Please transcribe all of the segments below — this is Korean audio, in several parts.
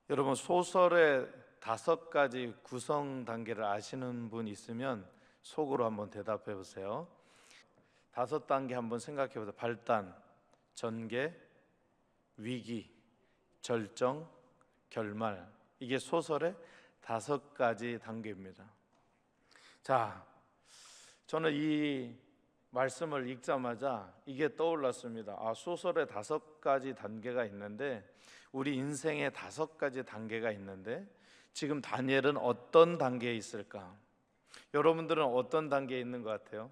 여러분, 소설의 5가지 구성 단계를 아시는 분 있으면 속으로 한번 대답해 보세요. 5단계 한번 생각해 보세요. 발단, 전개, 위기, 절정, 결말. 이게 소설의 5가지 단계입니다. 자, 저는 이 말씀을 읽자마자 이게 떠올랐습니다. 소설의 5가지 단계가 있는데, 우리 인생에 5가지 단계가 있는데, 지금 다니엘은 어떤 단계에 있을까? 여러분들은 어떤 단계에 있는 것 같아요?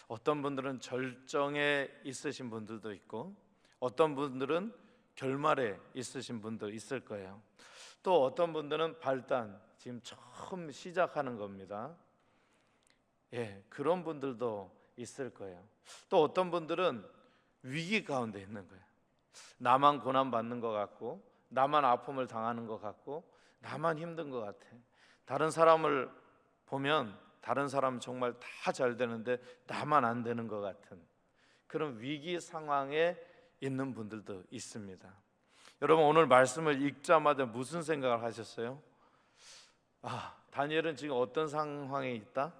어떤 분들은 절정에 있으신 분들도 있고, 어떤 분들은 결말에 있으신 분도 있을 거예요. 또 어떤 분들은 발단, 지금 처음 시작하는 겁니다. 그런 분들도 있을 거예요. 또 어떤 분들은 위기 가운데 있는 거예요. 나만 고난 받는 것 같고, 나만 아픔을 당하는 것 같고, 나만 힘든 것 같아. 다른 사람을 보면 다른 사람은 정말 다 잘 되는데 나만 안 되는 것 같은 그런 위기 상황에 있는 분들도 있습니다. 여러분, 오늘 말씀을 읽자마자 무슨 생각을 하셨어요? 다니엘은 지금 어떤 상황에 있다?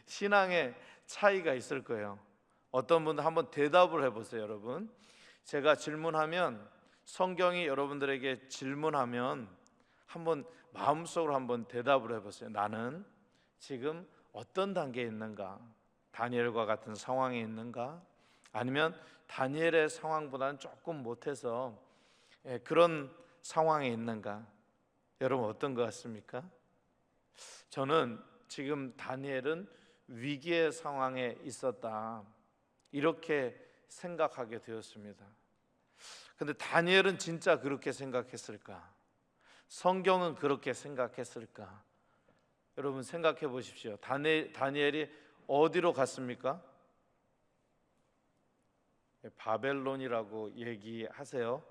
신앙의 차이가 있을 거예요. 어떤 분들 한번 대답을 해보세요. 여러분, 제가 질문하면, 성경이 여러분들에게 질문하면 한번 마음속으로 한번 대답을 해보세요. 나는 지금 어떤 단계에 있는가? 다니엘과 같은 상황에 있는가? 아니면 다니엘의 상황보다는 조금 못해서 그런 상황에 있는가? 여러분, 어떤 것 같습니까? 저는 지금 다니엘은 위기의 상황에 있었다, 이렇게 생각하게 되었습니다. 근데 다니엘은 진짜 그렇게 생각했을까? 성경은 그렇게 생각했을까? 여러분, 생각해 보십시오. 다니엘이 어디로 갔습니까? 바벨론이라고 얘기하세요.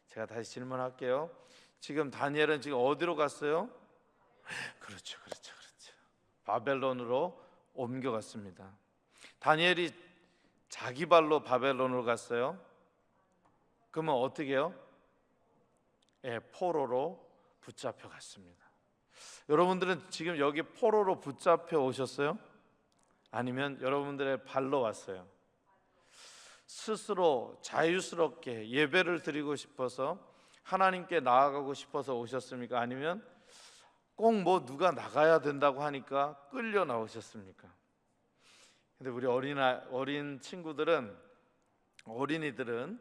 제가 다시 질문할게요. 지금 다니엘은 지금 어디로 갔어요? 그렇죠. 바벨론으로 옮겨갔습니다. 다니엘이 자기 발로 바벨론으로 갔어요? 그러면 어떻게 해요? 포로로 붙잡혀 갔습니다. 여러분들은 지금 여기 포로로 붙잡혀 오셨어요? 아니면 여러분들의 발로 왔어요? 스스로 자유스럽게 예배를 드리고 싶어서, 하나님께 나아가고 싶어서 오셨습니까? 아니면 꼭 누가 나가야 된다고 하니까 끌려 나오셨습니까? 근데 우리 어린 친구들은, 어린이들은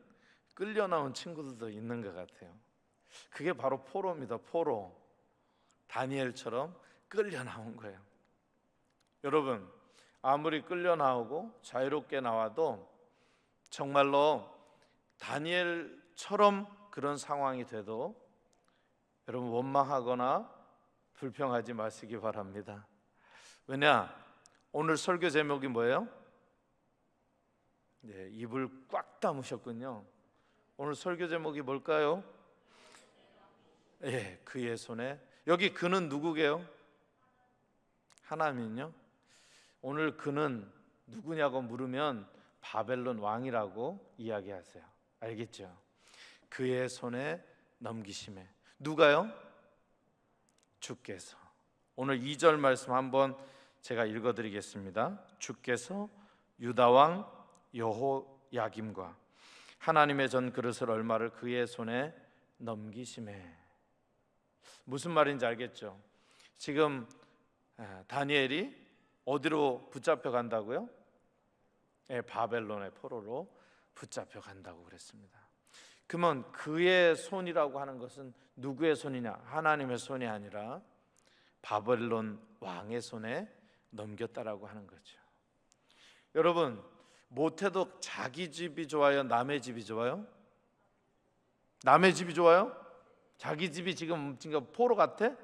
끌려 나온 친구들도 있는 것 같아요. 그게 바로 포로입니다. 포로. 다니엘처럼 끌려 나온 거예요. 여러분, 아무리 끌려 나오고 자유롭게 나와도 정말로 다니엘처럼 그런 상황이 돼도 여러분, 원망하거나 불평하지 마시기 바랍니다. 왜냐? 오늘 설교 제목이 뭐예요? 입을 꽉 다무셨군요. 오늘 설교 제목이 뭘까요? 그의 손에. 여기 그는 누구게요? 하나님은요? 오늘 그는 누구냐고 물으면 바벨론 왕이라고 이야기하세요. 알겠죠? 그의 손에 넘기심에. 누가요? 주께서. 오늘 2절 말씀 한번 제가 읽어드리겠습니다. 주께서 유다왕 여호야김과 하나님의 전 그릇을 얼마를 그의 손에 넘기심에. 무슨 말인지 알겠죠? 지금 다니엘이 어디로 붙잡혀 간다고요? 바벨론의 포로로 붙잡혀 간다고 그랬습니다. 그러면 그의 손이라고 하는 것은 누구의 손이냐? 하나님의 손이 아니라 바벨론 왕의 손에 넘겼다라고 하는 거죠. 여러분, 못해도 자기 집이 좋아요? 남의 집이 좋아요? 남의 집이 좋아요? 자기 집이 지금 포로 같아?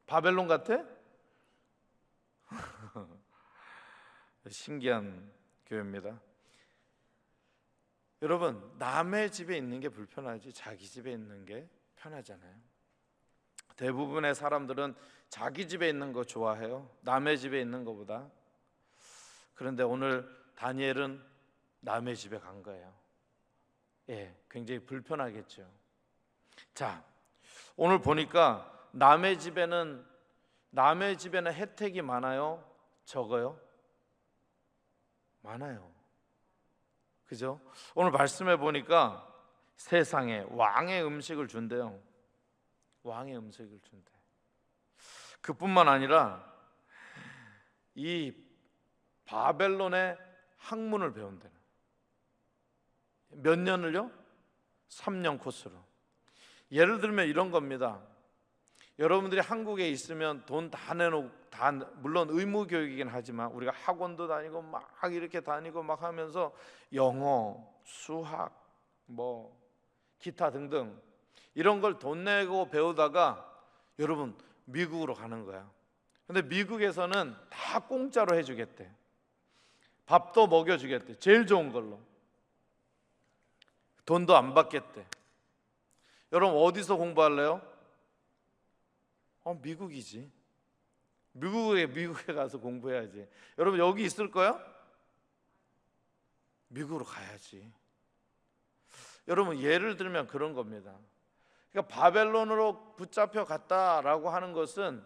바벨론 같아? 신기한 교회입니다. 여러분, 남의 집에 있는 게 불편하지 자기 집에 있는 게 편하잖아요. 대부분의 사람들은 자기 집에 있는 거 좋아해요, 남의 집에 있는 것보다. 그런데 오늘 다니엘은 남의 집에 간 거예요. 굉장히 불편하겠죠. 자, 오늘 보니까 남의 집에는 혜택이 많아요? 적어요? 많아요. 그죠? 오늘 말씀해 보니까 세상에 왕의 음식을 준대요. 왕의 음식을 준대. 그뿐만 아니라 이 바벨론의 학문을 배운대. 몇 년을요? 3년 코스로. 예를 들면 이런 겁니다. 여러분들이 한국에 있으면 돈 다 내놓고, 물론 의무 교육이긴 하지만 우리가 학원도 다니고 막 이렇게 다니고 막 하면서 영어, 수학, 뭐 기타 등등 이런 걸 돈 내고 배우다가 여러분 미국으로 가는 거야. 근데 미국에서는 다 공짜로 해주겠대. 밥도 먹여주겠대. 제일 좋은 걸로. 돈도 안 받겠대. 여러분 어디서 공부할래요? 미국이지. 미국에 가서 공부해야지. 여러분 여기 있을 거야? 미국으로 가야지. 여러분 예를 들면 그런 겁니다. 그러니까 바벨론으로 붙잡혀 갔다라고 하는 것은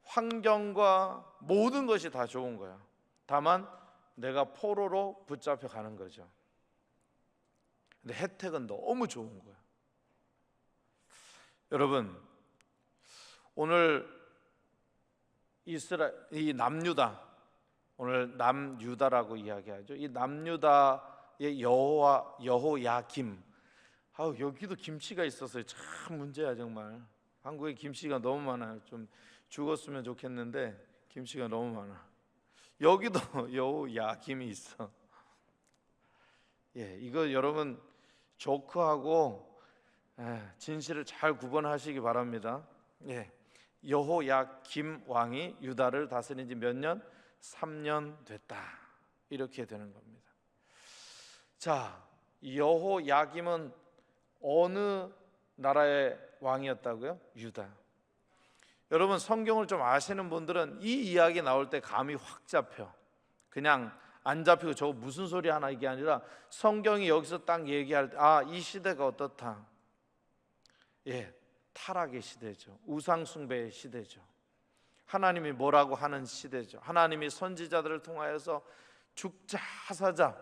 환경과 모든 것이 다 좋은 거야. 다만 내가 포로로 붙잡혀 가는 거죠. 근데 혜택은 너무 좋은 거야. 여러분 오늘 이 남유다, 오늘 남유다라고 이야기하죠. 이 남유다의 여호야김. 여기도 김치가 있었어요. 참 문제야 정말. 한국에 김치가 너무 많아요. 좀 죽었으면 좋겠는데 김치가 너무 많아. 여기도 여호야김이 있어. 이거 여러분 조크하고 진실을 잘 구분하시기 바랍니다. 여호야김 왕이 유다를 다스린 지 몇 년? 3년 됐다. 이렇게 되는 겁니다. 자, 여호야김은 어느 나라의 왕이었다고요? 유다. 여러분 성경을 좀 아시는 분들은 이 이야기 나올 때 감이 확 잡혀. 그냥 안 잡히고 저거 무슨 소리 하나 이게 아니라 성경이 여기서 딱 얘기할 때 이 시대가 어떻다. 타락의 시대죠. 우상 숭배의 시대죠. 하나님이 뭐라고 하는 시대죠. 하나님이 선지자들을 통하여서 죽자 사자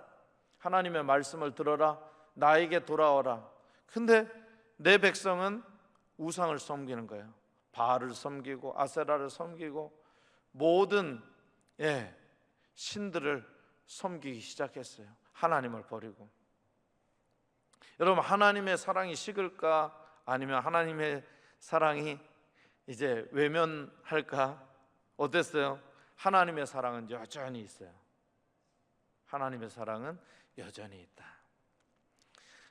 하나님의 말씀을 들어라, 나에게 돌아오라. 근데 내 백성은 우상을 섬기는 거예요. 바알을 섬기고 아세라를 섬기고 모든 신들을 섬기기 시작했어요. 하나님을 버리고. 여러분 하나님의 사랑이 식을까? 아니면 하나님의 사랑이 이제 외면할까? 어땠어요? 하나님의 사랑은 여전히 있어요. 하나님의 사랑은 여전히 있다.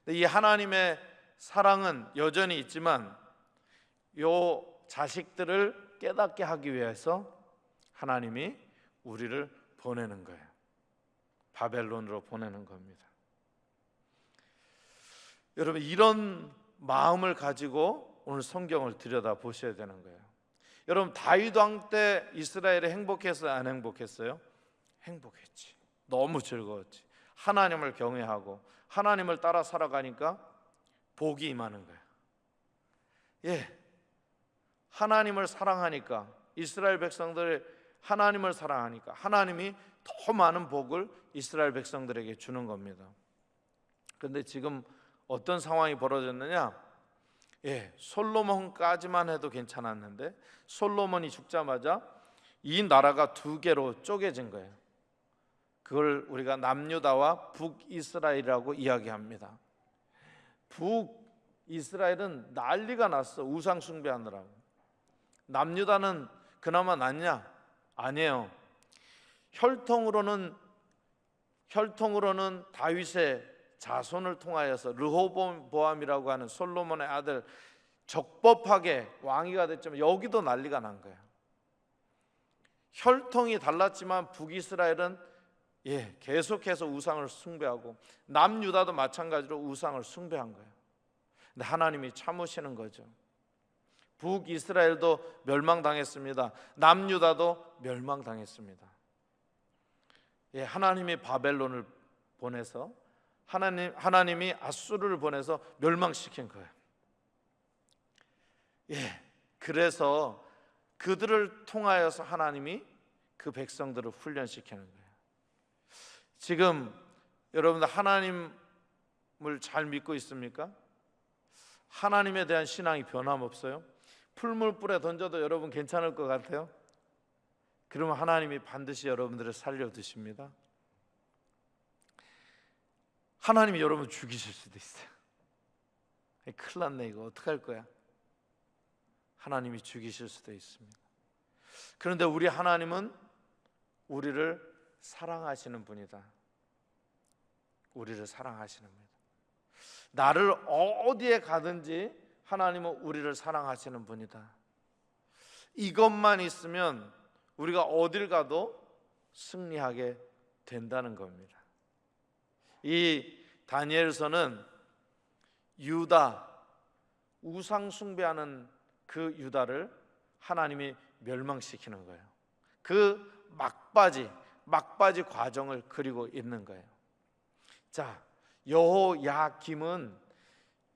이 하나님의 사랑은 여전히 있지만 요 자식들을 깨닫게 하기 위해서 하나님이 우리를 보내는 거예요. 바벨론으로 보내는 겁니다. 여러분 이런 마음을 가지고 오늘 성경을 들여다 보셔야 되는 거예요. 여러분 다윗 왕 때 이스라엘이 행복했어요? 안 행복했어요? 행복했지. 너무 즐거웠지. 하나님을 경외하고 하나님을 따라 살아가니까 복이 임하는 거예요. 하나님을 사랑하니까, 이스라엘 백성들이 하나님을 사랑하니까 하나님이 더 많은 복을 이스라엘 백성들에게 주는 겁니다. 그런데 지금 어떤 상황이 벌어졌느냐? 솔로몬까지만 해도 괜찮았는데 솔로몬이 죽자마자 이 나라가 두 개로 쪼개진 거예요. 그걸 우리가 남유다와 북이스라엘이라고 이야기합니다. 북이스라엘은 난리가 났어. 우상 숭배하느라고. 남유다는 그나마 낫냐? 아니에요. 혈통으로는 다윗의 자손을 통하여서 르호보암이라고 하는 솔로몬의 아들 적법하게 왕위가 됐지만 여기도 난리가 난 거예요. 혈통이 달랐지만 북이스라엘은 계속해서 우상을 숭배하고 남유다도 마찬가지로 우상을 숭배한 거예요. 근데 하나님이 참으시는 거죠. 북이스라엘도 멸망당했습니다. 남유다도 멸망당했습니다. 하나님이 바벨론을 보내서 하나님이 아수르를 보내서 멸망시킨 거예요. 예, 그래서 그들을 통하여서 하나님이 그 백성들을 훈련시키는 거예요. 지금 여러분들 하나님을 잘 믿고 있습니까? 하나님에 대한 신앙이 변함없어요? 풀물불에 던져도 여러분 괜찮을 것 같아요? 그러면 하나님이 반드시 여러분들을 살려두십니다. 하나님이 여러분 죽이실 수도 있어요. 큰일 났네, 이거 어떡할 거야? 하나님이 죽이실 수도 있습니다. 그런데 우리 하나님은 우리를 사랑하시는 분이다. 우리를 사랑하시는 분이다. 나를 어디에 가든지 하나님은 우리를 사랑하시는 분이다. 이것만 있으면 우리가 어딜 가도 승리하게 된다는 겁니다. 이 다니엘서는 유다, 우상 숭배하는 그 유다를 하나님이 멸망시키는 거예요. 그 막바지 과정을 그리고 있는 거예요. 자, 여호야김은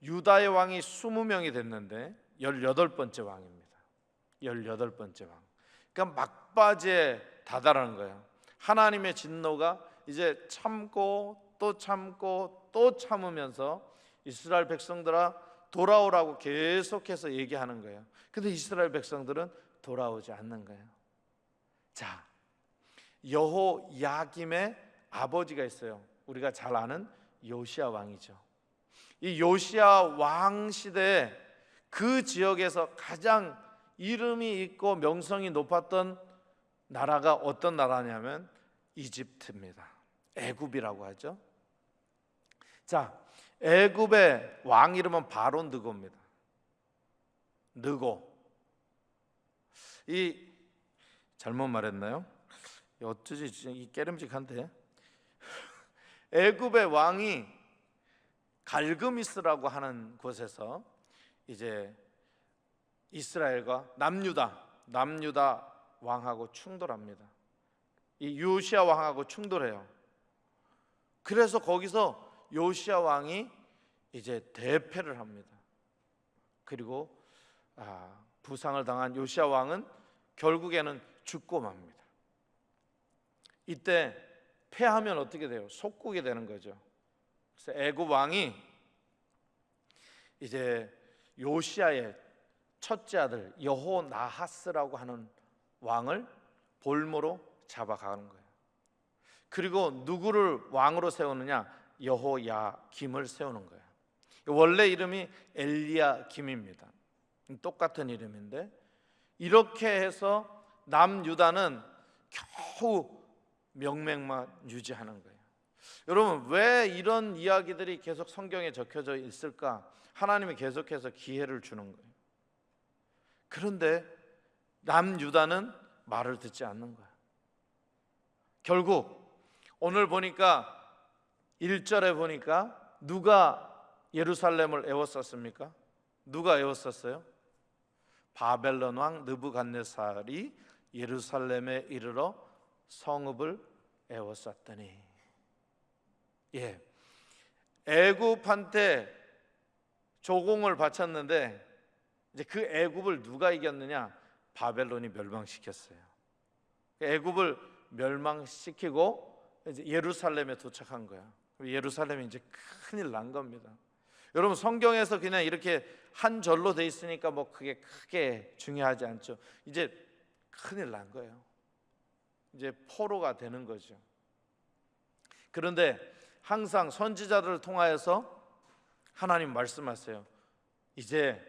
유다의 왕이 20명이 됐는데 18번째 왕입니다. 18번째 왕. 그러니까 막바지에 다다르는 거예요. 하나님의 진노가 이제 참고 또 참고 또 참으면서 이스라엘 백성들아 돌아오라고 계속해서 얘기하는 거예요. 근데 이스라엘 백성들은 돌아오지 않는 거예요. 자, 여호야김의 아버지가 있어요. 우리가 잘 아는 요시야 왕이죠. 이 요시야 왕 시대에 그 지역에서 가장 이름이 있고 명성이 높았던 나라가 어떤 나라냐면 이집트입니다. 애굽이라고 하죠. 자, 애굽의 왕 이름은 바로 느고입니다. 느고. 이 잘못 말했나요? 어쩌지 이 깨름직한데. 애굽의 왕이 갈그미스라고 하는 곳에서 이제 이스라엘과 남유다 왕하고 충돌합니다. 이 요시야 왕하고 충돌해요. 그래서 거기서 요시야 왕이 이제 대패를 합니다. 그리고 부상을 당한 요시야 왕은 결국에는 죽고 맙니다. 이때 패하면 어떻게 돼요? 속국이 되는 거죠. 그래서 애굽 왕이 이제 요시야의 첫째 아들 여호나하스라고 하는 왕을 볼모로 잡아가는 거예요. 그리고 누구를 왕으로 세우느냐? 여호야김을 세우는 거예요. 원래 이름이 엘리야김입니다. 똑같은 이름인데 이렇게 해서 남유다는 겨우 명맥만 유지하는 거예요. 여러분, 왜 이런 이야기들이 계속 성경에 적혀져 있을까? 하나님이 계속해서 기회를 주는 거예요. 그런데 남유다는 말을 듣지 않는 거예요. 결국 오늘 보니까 1절에 보니까 누가 예루살렘을 에웠었습니까? 누가 에웠었어요? 바벨론 왕 느부갓네살이 예루살렘에 이르러 성읍을 에웠었더니, 예, 애굽한테 조공을 바쳤는데 이제 그 애굽을 누가 이겼느냐? 바벨론이 멸망시켰어요. 애굽을 멸망시키고 이제 예루살렘에 도착한 거야. 예루살렘이 이제 큰일 난 겁니다. 여러분, 성경에서 그냥 이렇게 한 절로 돼 있으니까 뭐 그게 크게 중요하지 않죠. 이제 큰일 난 거예요. 이제 포로가 되는 거죠. 그런데 항상 선지자들을 통하여서 하나님 말씀하세요. 이제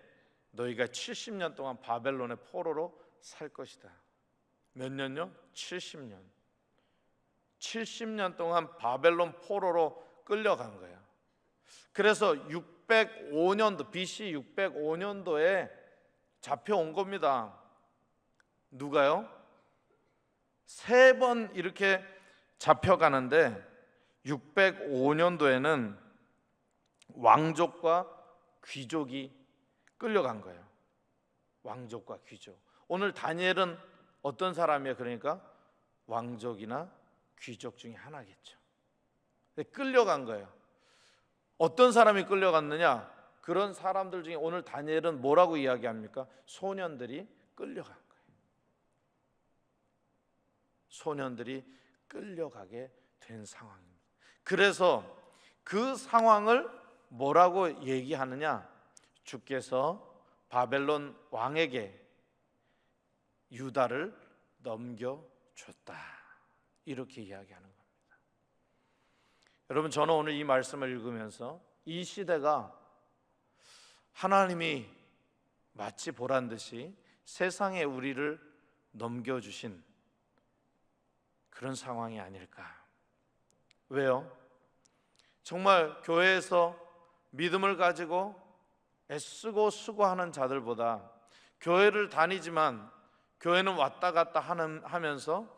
너희가 70년 동안 바벨론의 포로로 살 것이다. 몇 년요? 70년. 70년 동안 바벨론 포로로 끌려간 거예요. 그래서 605년도 BC 605년도에 잡혀온 겁니다. 누가요? 3번 이렇게 잡혀가는데 605년도에는 왕족과 귀족이 끌려간 거예요. 왕족과 귀족. 오늘 다니엘은 어떤 사람이에요? 그러니까 왕족이나 귀족 중에 하나겠죠. 끌려간 거예요. 어떤 사람이 끌려갔느냐? 그런 사람들 중에 오늘 다니엘은 뭐라고 이야기합니까? 소년들이 끌려간 거예요. 소년들이 끌려가게 된 상황입니다. 그래서 그 상황을 뭐라고 얘기하느냐? 주께서 바벨론 왕에게 유다를 넘겨줬다, 이렇게 이야기하는 겁니다. 여러분, 저는 오늘 이 말씀을 읽으면서 이 시대가 하나님이 마치 보란 듯이 세상에 우리를 넘겨주신 그런 상황이 아닐까. 왜요? 정말 교회에서 믿음을 가지고 애쓰고 수고하는 자들보다 교회를 다니지만 교회는 왔다 갔다 하면서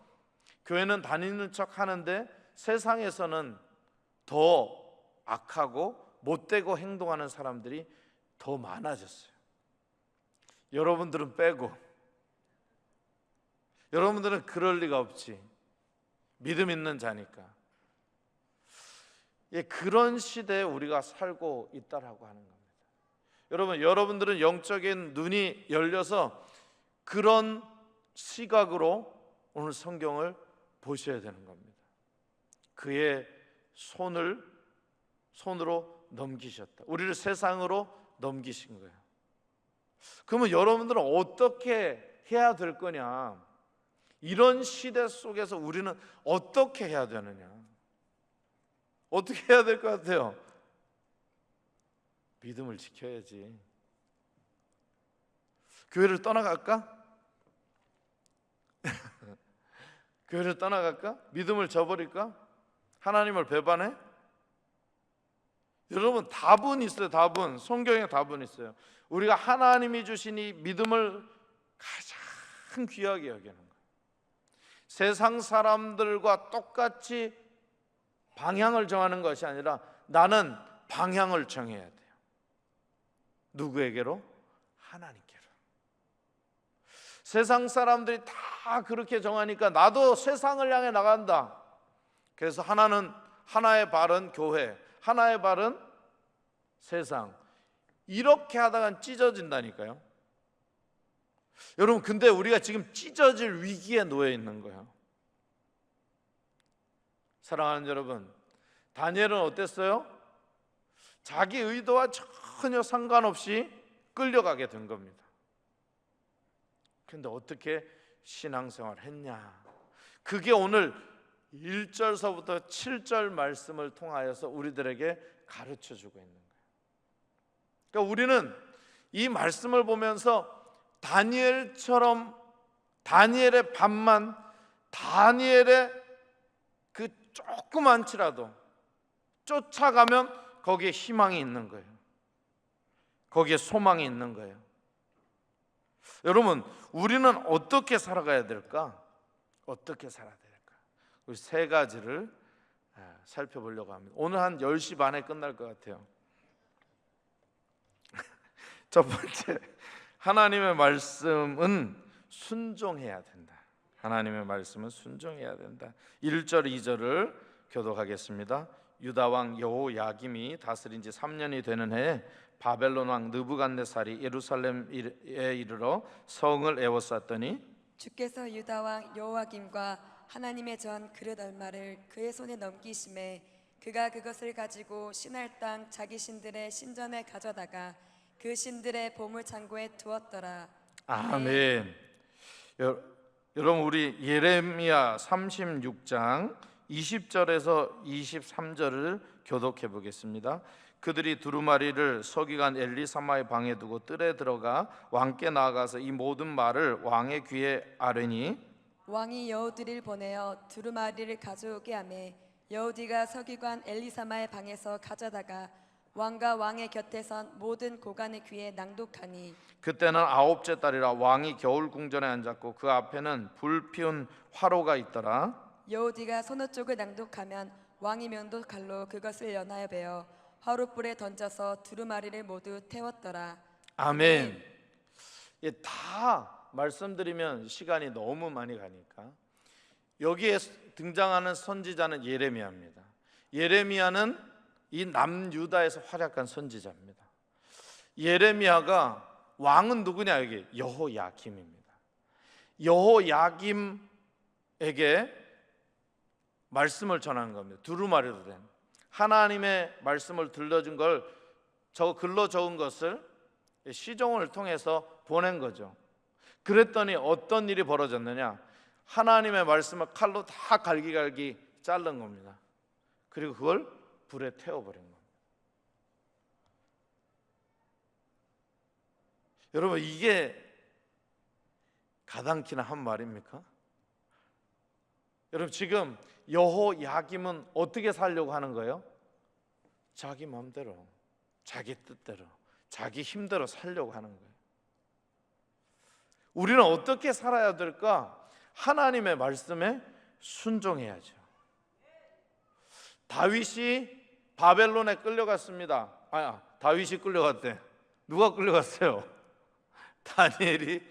교회는 다니는 척 하는데 세상에서는 더 악하고 못되고 행동하는 사람들이 더 많아졌어요. 여러분들은 빼고. 여러분들은 그럴 리가 없지. 믿음 있는 자니까. 예, 그런 시대에 우리가 살고 있다라고 하는 겁니다. 여러분들은 영적인 눈이 열려서 그런 시각으로 오늘 성경을 보셔야 되는 겁니다. 그의 손으로 넘기셨다. 우리를 세상으로 넘기신 거예요. 그러면 여러분들은 어떻게 해야 될 거냐? 이런 시대 속에서 우리는 어떻게 해야 되느냐? 어떻게 해야 될 것 같아요? 믿음을 지켜야지. 교회를 떠나갈까? 교회를 떠나갈까? 믿음을 저버릴까? 하나님을 배반해? 여러분, 답은 있어요. 답은 성경에 답은 있어요. 우리가 하나님이 주신 이 믿음을 가장 귀하게 여기는 거예요. 세상 사람들과 똑같이 방향을 정하는 것이 아니라 나는 방향을 정해야 돼요. 누구에게로? 하나님께로. 세상 사람들이 다 그렇게 정하니까 나도 세상을 향해 나간다. 그래서 하나의 발은 교회, 하나의 발은 세상. 이렇게 하다간 찢어진다니까요. 여러분, 근데 우리가 지금 찢어질 위기에 놓여 있는 거예요. 사랑하는 여러분, 다니엘은 어땠어요? 자기 의도와 전혀 상관없이 끌려가게 된 겁니다. 그런데 어떻게 신앙생활을 했냐? 그게 오늘 1절서부터 7절 말씀을 통하여서 우리들에게 가르쳐주고 있는 거예요. 그러니까 우리는 이 말씀을 보면서 다니엘처럼 다니엘의 반만, 다니엘의 그 조그만치라도 쫓아가면 거기에 희망이 있는 거예요. 거기에 소망이 있는 거예요. 여러분, 우리는 어떻게 살아가야 될까? 어떻게 살아야 될까? 우리 세 가지를 살펴보려고 합니다. 오늘 한 10시 반에 끝날 것 같아요. 첫 번째, 하나님의 말씀은 순종해야 된다. 하나님의 말씀은 순종해야 된다. 1절 2절을 교독하겠습니다. 유다 왕 여호야김이 다스린 지 3년이 되는 해에 바벨론 왕 느부갓네살이 예루살렘에 이르러 성을 에워쌌더니 주께서 유다 왕 여호야김과 하나님의 전 그릇 얼마를 그의 손에 넘기심에 그가 그것을 가지고 신할 땅 자기 신들의 신전에 가져다가 그 신들의 보물 창고에 두었더라. 아멘. 여러분, 우리 예레미야 36장 20절에서 23절을 교독해 보겠습니다. 그들이 두루마리를 서기관 엘리사마의 방에 두고 뜰에 들어가 왕께 나아가서 이 모든 말을 왕의 귀에 아뢰니 왕이 여우디를 보내어 두루마리를 가져오게 하매 여우디가 서기관 엘리사마의 방에서 가져다가 왕과 왕의 곁에 선 모든 고관의 귀에 낭독하니 그때는 9째 달이라 왕이 겨울 궁전에 앉았고 그 앞에는 불 피운 화로가 있더라. 여우디가 서너 쪽을 낭독하면 왕이 면도칼로 그것을 연하여 베어 화롯불에 던져서 두루마리를 모두 태웠더라. 아멘. 예, 다 말씀드리면 시간이 너무 많이 가니까 여기에 등장하는 선지자는 예레미야입니다. 예레미야는 이 남유다에서 활약한 선지자입니다. 예레미야가 왕은 누구냐? 여기 여호야김입니다. 여호야김에게 말씀을 전하는 겁니다. 두루마리로 된 하나님의 말씀을 들려준 걸 글로 적은 것을 시종을 통해서 보낸 거죠. 그랬더니 어떤 일이 벌어졌느냐? 하나님의 말씀을 칼로 다 갈기갈기 자른 겁니다. 그리고 그걸 불에 태워버린 겁니다. 여러분, 이게 가당키나 한 말입니까? 여러분, 지금 여호야김은 어떻게 살려고 하는 거예요? 자기 마음대로, 자기 뜻대로, 자기 힘대로 살려고 하는 거예요. 우리는 어떻게 살아야 될까? 하나님의 말씀에 순종해야죠. 다윗이 바벨론에 끌려갔습니다. 다윗이 끌려갔대. 누가 끌려갔어요? 다니엘이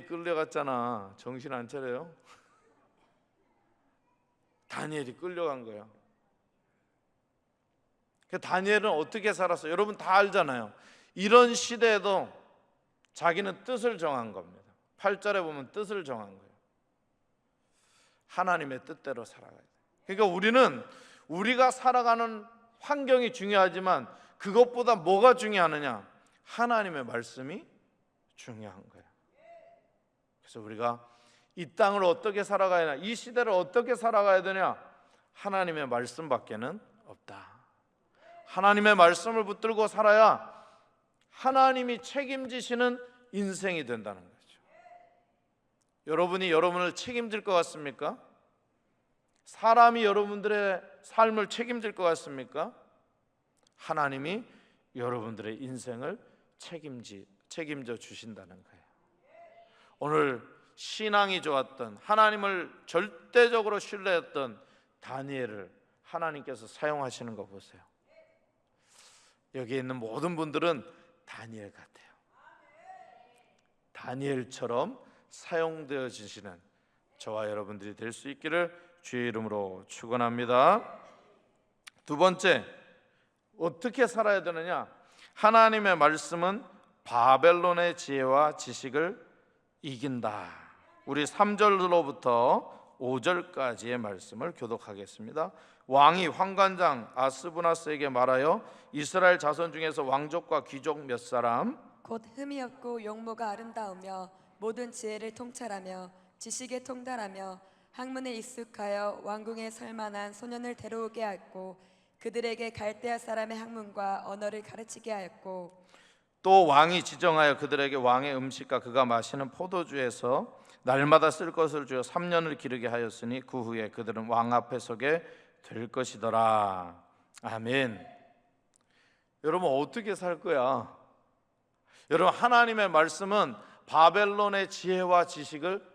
끌려갔잖아. 정신 안 차려요? 다니엘이 끌려간 거예요. 다니엘은 어떻게 살았어요? 여러분 다 알잖아요. 이런 시대에도 자기는 뜻을 정한 겁니다. 8절에 보면 뜻을 정한 거예요. 하나님의 뜻대로 살아가야 돼요. 그러니까 우리가 살아가는 환경이 중요하지만 그것보다 뭐가 중요하느냐? 하나님의 말씀이 중요한 거예요. 그래서 우리가 이 땅을 어떻게 살아가야 되냐? 이 시대를 어떻게 살아가야 되냐? 하나님의 말씀밖에는 없다. 하나님의 말씀을 붙들고 살아야 하나님이 책임지시는 인생이 된다는 거죠. 여러분이 여러분을 책임질 것 같습니까? 사람이 여러분들의 삶을 책임질 것 같습니까? 하나님이 여러분들의 인생을 책임져 주신다는 거예요. 오늘 신앙이 좋았던, 하나님을 절대적으로 신뢰했던 다니엘을 하나님께서 사용하시는 거 보세요. 여기 있는 모든 분들은 다니엘 같아요. 다니엘처럼 사용되어 주시는 저와 여러분들이 될 수 있기를 주의 이름으로 축원합니다. 두 번째, 어떻게 살아야 되느냐? 하나님의 말씀은 바벨론의 지혜와 지식을 이긴다. 우리 3절로부터 5절까지의 말씀을 교독하겠습니다. 왕이 환관장 아스부나스에게 말하여 이스라엘 자손 중에서 왕족과 귀족 몇 사람 곧 흠이 없고 용모가 아름다우며 모든 지혜를 통찰하며 지식에 통달하며 학문에 익숙하여 왕궁에 설만한 소년을 데려오게 하였고 그들에게 갈대아 사람의 학문과 언어를 가르치게 하였고 또 왕이 지정하여 그들에게 왕의 음식과 그가 마시는 포도주에서 날마다 쓸 것을 주어 3년을 기르게 하였으니 그 후에 그들은 왕 앞에 서게 될 것이더라. 아멘. 여러분 어떻게 살 거야? 여러분 하나님의 말씀은 바벨론의 지혜와 지식을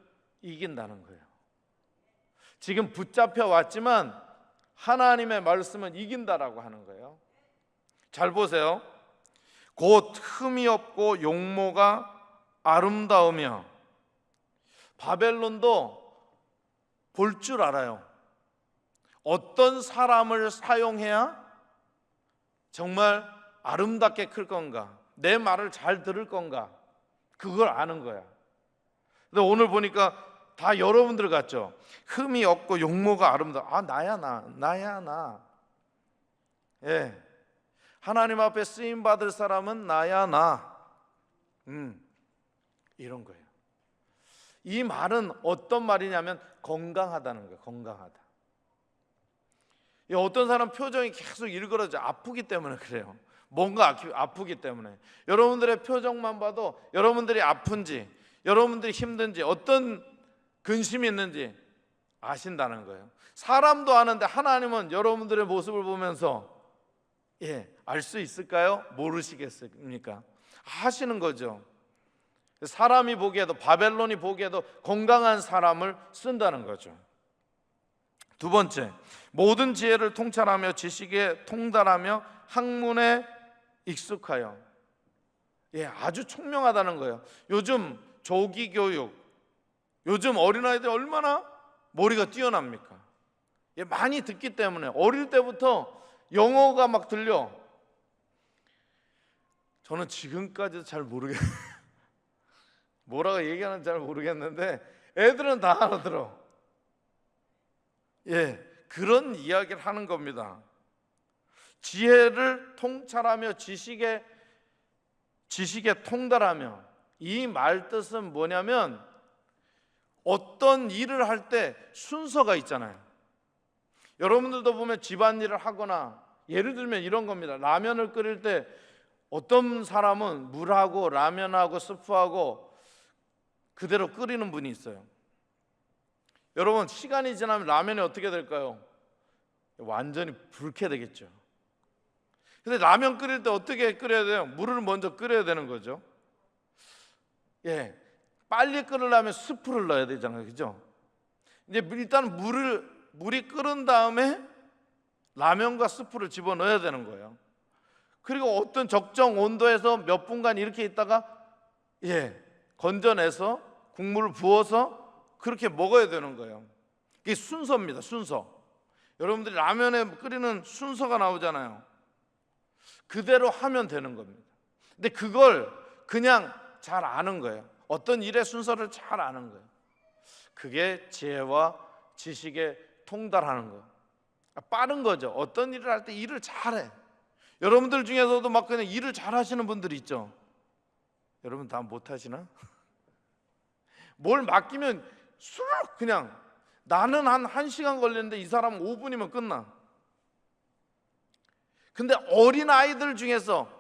이긴다는 거예요. 지금 붙잡혀 왔지만 하나님의 말씀은 이긴다라고 하는 거예요. 잘 보세요. 곧 흠이 없고 용모가 아름다우며, 바벨론도 볼 줄 알아요. 어떤 사람을 사용해야 정말 아름답게 클 건가, 내 말을 잘 들을 건가, 그걸 아는 거야. 근데 오늘 보니까 다 여러분들 같죠? 흠이 없고 용모가 아름다워. 나야 나. 예. 하나님 앞에 쓰임 받을 사람은 나야 나. 이런 거예요. 이 말은 어떤 말이냐면 건강하다는 거예요. 건강하다. 어떤 사람 표정이 계속 일그러져, 아프기 때문에 그래요. 뭔가 아프기 때문에. 여러분들의 표정만 봐도 여러분들이 아픈지, 여러분들이 힘든지, 어떤 근심이 있는지 아신다는 거예요. 사람도 아는데 하나님은 여러분들의 모습을 보면서 알 수 있을까요? 모르시겠습니까? 아시는 거죠. 사람이 보기에도, 바벨론이 보기에도 건강한 사람을 쓴다는 거죠. 두 번째, 모든 지혜를 통찰하며 지식에 통달하며 학문에 익숙하여. 아주 총명하다는 거예요. 요즘 조기 교육, 요즘 어린아이들 얼마나 머리가 뛰어납니까? 많이 듣기 때문에 어릴 때부터 영어가 막 들려. 저는 지금까지도 잘 뭐라고 얘기하는지 잘 모르겠는데 애들은 다 알아들어. 예, 그런 이야기를 하는 겁니다. 지혜를 통찰하며 지식에 통달하며, 이 말 뜻은 뭐냐면 어떤 일을 할 때 순서가 있잖아요. 여러분들도 보면 집안일을 하거나, 예를 들면 이런 겁니다. 라면을 끓일 때 어떤 사람은 물하고 라면하고 스프하고 그대로 끓이는 분이 있어요. 여러분, 시간이 지나면 라면이 어떻게 될까요? 완전히 불게 되겠죠. 근데 라면 끓일 때 어떻게 끓여야 돼요? 물을 먼저 끓여야 되는 거죠. 예, 빨리 끓으려면 스프를 넣어야 되잖아요, 그죠? 이제 일단 물이 끓은 다음에 라면과 스프를 집어 넣어야 되는 거예요. 그리고 어떤 적정 온도에서 몇 분간 이렇게 있다가 건져내서 국물을 부어서 그렇게 먹어야 되는 거예요. 이게 순서입니다, 순서. 여러분들이 라면에 끓이는 순서가 나오잖아요. 그대로 하면 되는 겁니다. 근데 그걸 그냥 잘 아는 거예요. 어떤 일의 순서를 잘 아는 거예요. 그게 지혜와 지식에 통달하는 거예요. 빠른 거죠. 어떤 일을 할 때 일을 잘해. 여러분들 중에서도 막 그냥 일을 잘하시는 분들이 있죠. 여러분 다 못하시나? 뭘 맡기면 쑥 그냥, 나는 한 1시간 걸리는데 이 사람은 5분이면 끝나. 근데 어린 아이들 중에서,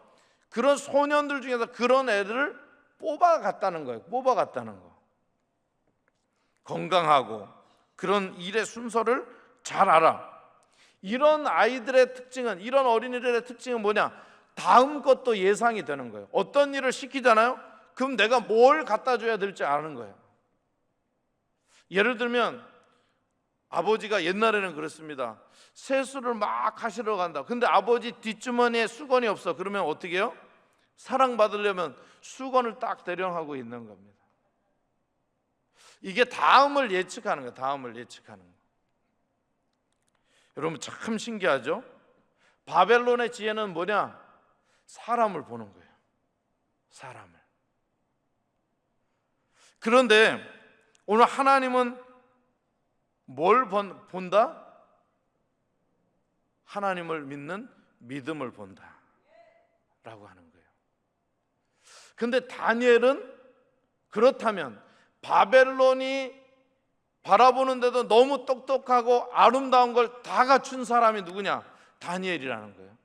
그런 소년들 중에서 그런 애들을 뽑아갔다는 거예요. 뽑아갔다는 거. 건강하고 그런 일의 순서를 잘 알아. 이런 아이들의 특징은, 이런 어린이들의 특징은 뭐냐? 다음 것도 예상이 되는 거예요. 어떤 일을 시키잖아요? 그럼 내가 뭘 갖다 줘야 될지 아는 거예요. 예를 들면 아버지가 옛날에는 그랬습니다. 세수를 막 하시러 간다. 근데 아버지 뒷주머니에 수건이 없어. 그러면 어떻게 해요? 사랑받으려면 수건을 딱 대령하고 있는 겁니다. 이게 다음을 예측하는 거예요. 다음을 예측하는 거. 여러분 참 신기하죠? 바벨론의 지혜는 뭐냐? 사람을 보는 거예요. 사람을. 그런데 오늘 하나님은 뭘 본다? 하나님을 믿는 믿음을 본다 라고 하는 거예요. 근데 다니엘은 그렇다면 바벨론이 바라보는데도 너무 똑똑하고 아름다운 걸 다 갖춘 사람이 누구냐? 다니엘이라는 거예요.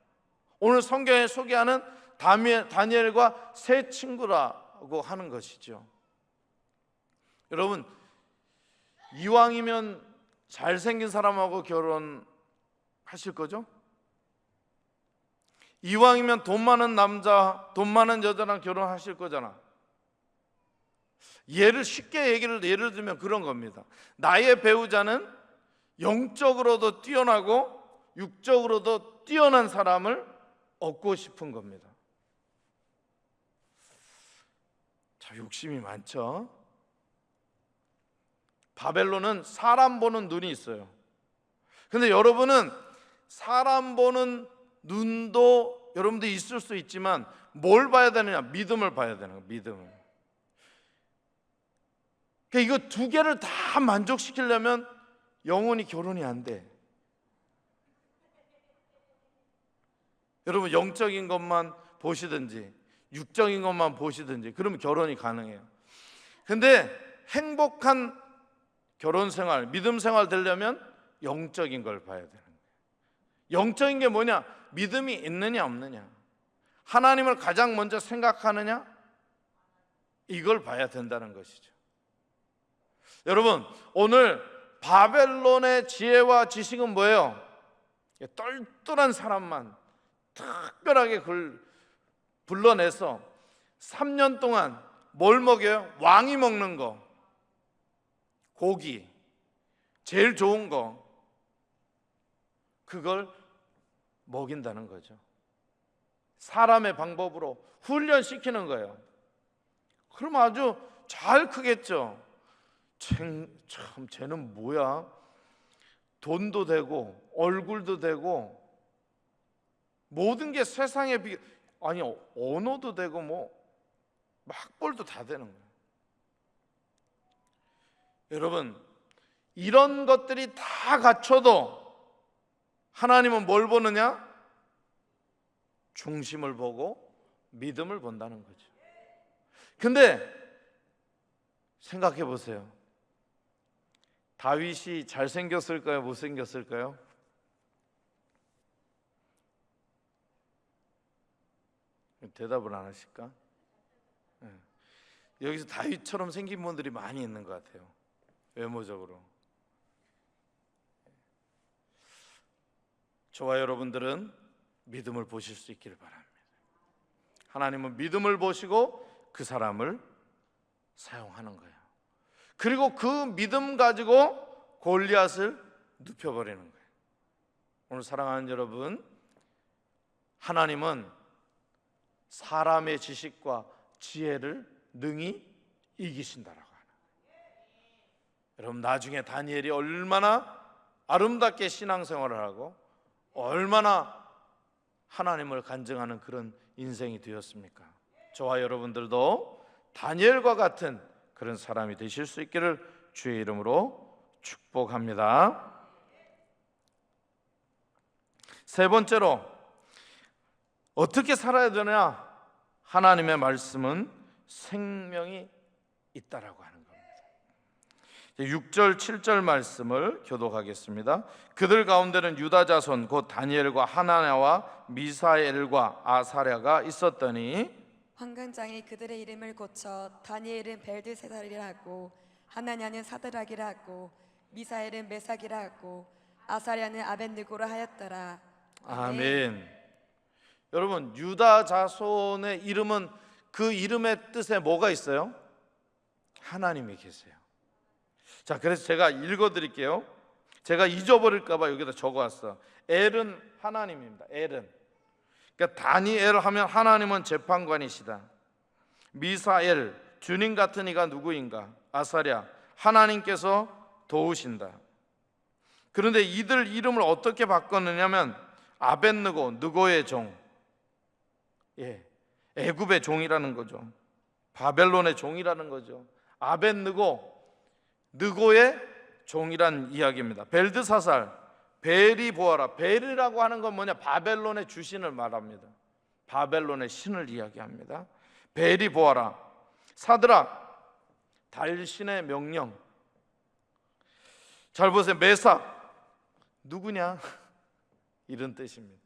오늘 성경에 소개하는 다니엘과 세 친구라고 하는 것이죠. 여러분, 이왕이면 잘생긴 사람하고 결혼하실 거죠? 이왕이면 돈 많은 남자, 돈 많은 여자랑 결혼하실 거잖아. 예를 들면 그런 겁니다. 나의 배우자는 영적으로도 뛰어나고 육적으로도 뛰어난 사람을 얻고 싶은 겁니다. 자, 욕심이 많죠. 바벨론은 사람 보는 눈이 있어요. 근데 여러분은 사람 보는 눈도 여러분들 있을 수 있지만 뭘 봐야 되느냐? 믿음을 봐야 되는 거예요. 믿음을. 그러니까 이거 두 개를 다 만족시키려면 영혼이 결혼이 안 돼. 여러분 영적인 것만 보시든지 육적인 것만 보시든지 그러면 결혼이 가능해요. 근데 행복한 결혼 생활, 믿음 생활 되려면 영적인 걸 봐야 되는 거예요. 영적인 게 뭐냐? 믿음이 있느냐 없느냐, 하나님을 가장 먼저 생각하느냐, 이걸 봐야 된다는 것이죠. 여러분 오늘 바벨론의 지혜와 지식은 뭐예요? 똘똘한 사람만 특별하게 불러내서 3년 동안 뭘 먹여요? 왕이 먹는 거, 고기, 제일 좋은 거, 그걸 먹인다는 거죠. 사람의 방법으로 훈련시키는 거예요. 그럼 아주 잘 크겠죠. 참 쟤는 뭐야? 돈도 되고 얼굴도 되고 모든 게 세상에 아니 언어도 되고 뭐 학벌도 다 되는 거예요. 여러분, 이런 것들이 다 갖춰도 하나님은 뭘 보느냐? 중심을 보고 믿음을 본다는 거죠. 근데 생각해 보세요. 다윗이 잘생겼을까요? 못생겼을까요? 대답을 안 하실까? 여기서 다윗처럼 생긴 분들이 많이 있는 것 같아요. 외모적으로. 저와 여러분들은 믿음을 보실 수 있기를 바랍니다. 하나님은 믿음을 보시고 그 사람을 사용하는 거예요. 그리고 그 믿음 가지고 골리앗을 눕혀버리는 거예요. 오늘 사랑하는 여러분, 하나님은 사람의 지식과 지혜를 능히 이기신다라고 하는 거예요. 여러분, 나중에 다니엘이 얼마나 아름답게 신앙생활을 하고 얼마나 하나님을 간증하는 그런 인생이 되었습니까? 저와 여러분들도 다니엘과 같은 그런 사람이 되실 수 있기를 주의 이름으로 축복합니다. 세 번째로 어떻게 살아야 되냐? 하나님의 말씀은 생명이 있다라고 하는 겁니다. 6절 7절 말씀을 교독하겠습니다. 그들 가운데는 유다 자손 곧 다니엘과 하나냐와 미사엘과 아사랴가 있었더니 환관장이 그들의 이름을 고쳐 다니엘은 벨드세살이라 하고 하나냐는 사드락이라 하고 미사엘은 메삭이라 하고 아사랴는 아벳느고라 하였더라. 아멘. 여러분, 유다 자손의 이름은 그 이름의 뜻에 뭐가 있어요? 하나님이 계세요. 자, 그래서 제가 읽어드릴게요. 제가 잊어버릴까봐 여기다 적어왔어. 엘은 하나님입니다. 엘은. 그러니까 다니엘 하면 하나님은 재판관이시다. 미사엘, 주님 같은 이가 누구인가? 아사랴, 하나님께서 도우신다. 그런데 이들 이름을 어떻게 바꿨느냐면 아벳느고, 느고의 종, 애굽의 종이라는 거죠. 바벨론의 종이라는 거죠. 아벳느고, 느고의 종이란 이야기입니다. 벨드사살, 벨이 보아라. 벨이라고 하는 건 뭐냐? 바벨론의 주신을 말합니다. 바벨론의 신을 이야기합니다. 벨이 보아라. 사드락, 달신의 명령. 잘 보세요. 메삭, 누구냐? 이런 뜻입니다.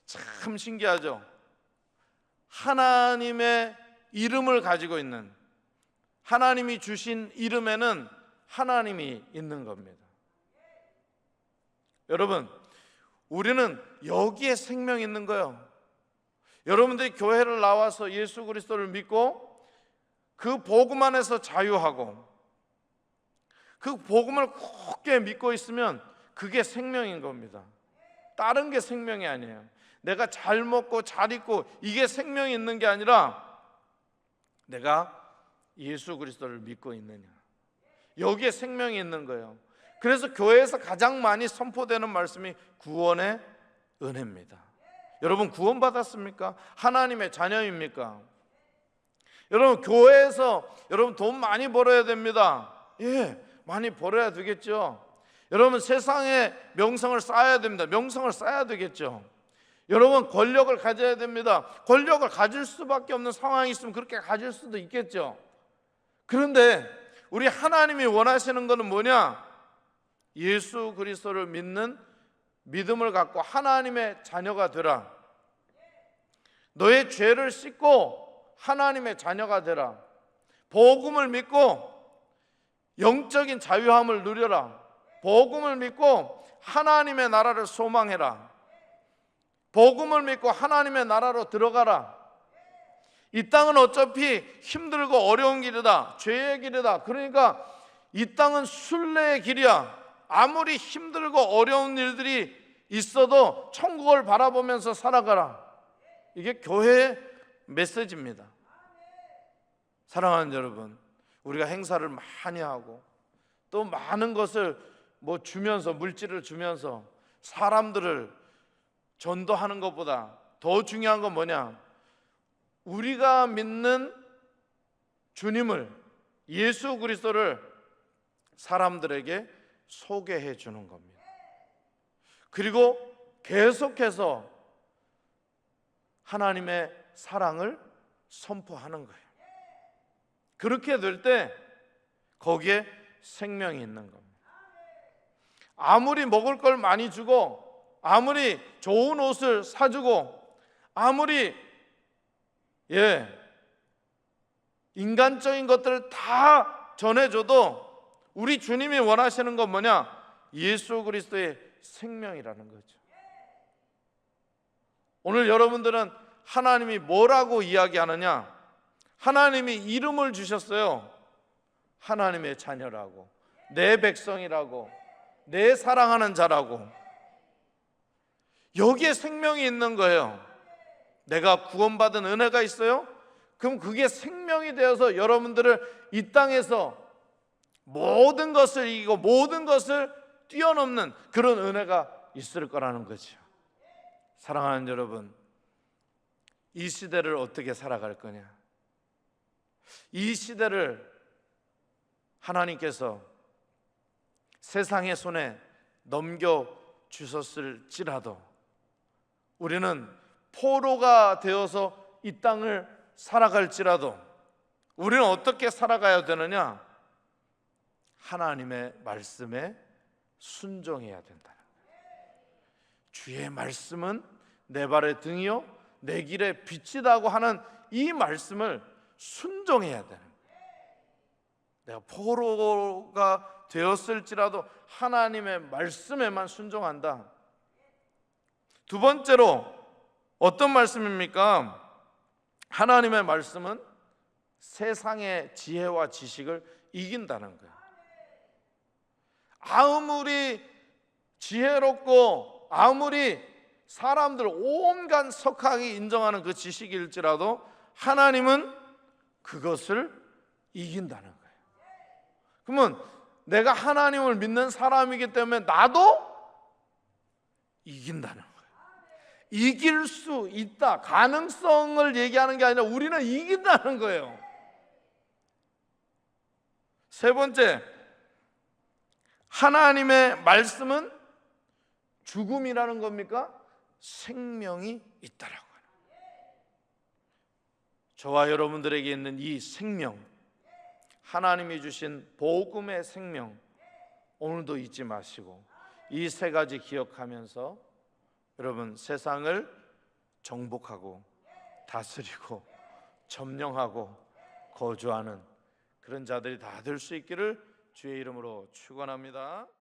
참 신기하죠? 하나님의 이름을 가지고 있는, 하나님이 주신 이름에는 하나님이 있는 겁니다. 여러분, 우리는 여기에 생명이 있는 거예요. 여러분들이 교회를 나와서 예수 그리스도를 믿고 그 복음 안에서 자유하고 그 복음을 굳게 믿고 있으면 그게 생명인 겁니다. 다른 게 생명이 아니에요. 내가 잘 먹고 잘 입고 이게 생명이 있는 게 아니라 내가 예수 그리스도를 믿고 있느냐, 여기에 생명이 있는 거예요. 그래서 교회에서 가장 많이 선포되는 말씀이 구원의 은혜입니다. 여러분, 구원 받았습니까? 하나님의 자녀입니까? 여러분, 교회에서 여러분 돈 많이 벌어야 됩니다. 예, 많이 벌어야 되겠죠. 여러분, 세상에 명성을 쌓아야 됩니다. 명성을 쌓아야 되겠죠. 여러분, 권력을 가져야 됩니다. 권력을 가질 수밖에 없는 상황이 있으면 그렇게 가질 수도 있겠죠. 그런데 우리 하나님이 원하시는 것은 뭐냐? 예수 그리스도를 믿는 믿음을 갖고 하나님의 자녀가 되라. 너의 죄를 씻고 하나님의 자녀가 되라. 복음을 믿고 영적인 자유함을 누려라. 복음을 믿고 하나님의 나라를 소망해라. 복음을 믿고 하나님의 나라로 들어가라. 이 땅은 어차피 힘들고 어려운 길이다. 죄의 길이다. 그러니까 이 땅은 순례의 길이야. 아무리 힘들고 어려운 일들이 있어도 천국을 바라보면서 살아가라. 이게 교회의 메시지입니다. 사랑하는 여러분, 우리가 행사를 많이 하고 또 많은 것을 주면서, 물질을 주면서 사람들을 전도하는 것보다 더 중요한 건 뭐냐? 우리가 믿는 주님을, 예수 그리스도를 사람들에게 소개해 주는 겁니다. 그리고 계속해서 하나님의 사랑을 선포하는 거예요. 그렇게 될 때 거기에 생명이 있는 겁니다. 아무리 먹을 걸 많이 주고, 아무리 좋은 옷을 사주고, 아무리 인간적인 것들을 다 전해줘도 우리 주님이 원하시는 건 뭐냐? 예수 그리스도의 생명이라는 거죠. 오늘 여러분들은 하나님이 뭐라고 이야기하느냐? 하나님이 이름을 주셨어요. 하나님의 자녀라고, 내 백성이라고, 내 사랑하는 자라고. 여기에 생명이 있는 거예요. 내가 구원받은 은혜가 있어요? 그럼 그게 생명이 되어서 여러분들을 이 땅에서 모든 것을 이기고 모든 것을 뛰어넘는 그런 은혜가 있을 거라는 거죠. 사랑하는 여러분, 이 시대를 어떻게 살아갈 거냐? 이 시대를 하나님께서 세상의 손에 넘겨주셨을지라도 우리는 포로가 되어서 이 땅을 살아갈지라도 우리는 어떻게 살아가야 되느냐? 하나님의 말씀에 순종해야 된다. 주의 말씀은 내 발의 등이요 내 길의 빛이다고 하는 이 말씀을 순종해야 되는 거예요. 내가 포로가 되었을지라도 하나님의 말씀에만 순종한다. 두 번째로 어떤 말씀입니까? 하나님의 말씀은 세상의 지혜와 지식을 이긴다는 거예요. 아무리 지혜롭고 아무리 사람들 온갖 석학이 인정하는 그 지식일지라도 하나님은 그것을 이긴다는 거예요. 그러면 내가 하나님을 믿는 사람이기 때문에 나도 이긴다는 거예요. 이길 수 있다, 가능성을 얘기하는 게 아니라 우리는 이긴다는 거예요. 세 번째, 하나님의 말씀은 죽음이라는 겁니까? 생명이 있다라고 하는 거예요. 저와 여러분들에게 있는 이 생명, 하나님이 주신 복음의 생명, 오늘도 잊지 마시고 이 세 가지 기억하면서 여러분 세상을 정복하고 다스리고 점령하고 거주하는 그런 자들이 다 될 수 있기를 주의 이름으로 축원합니다.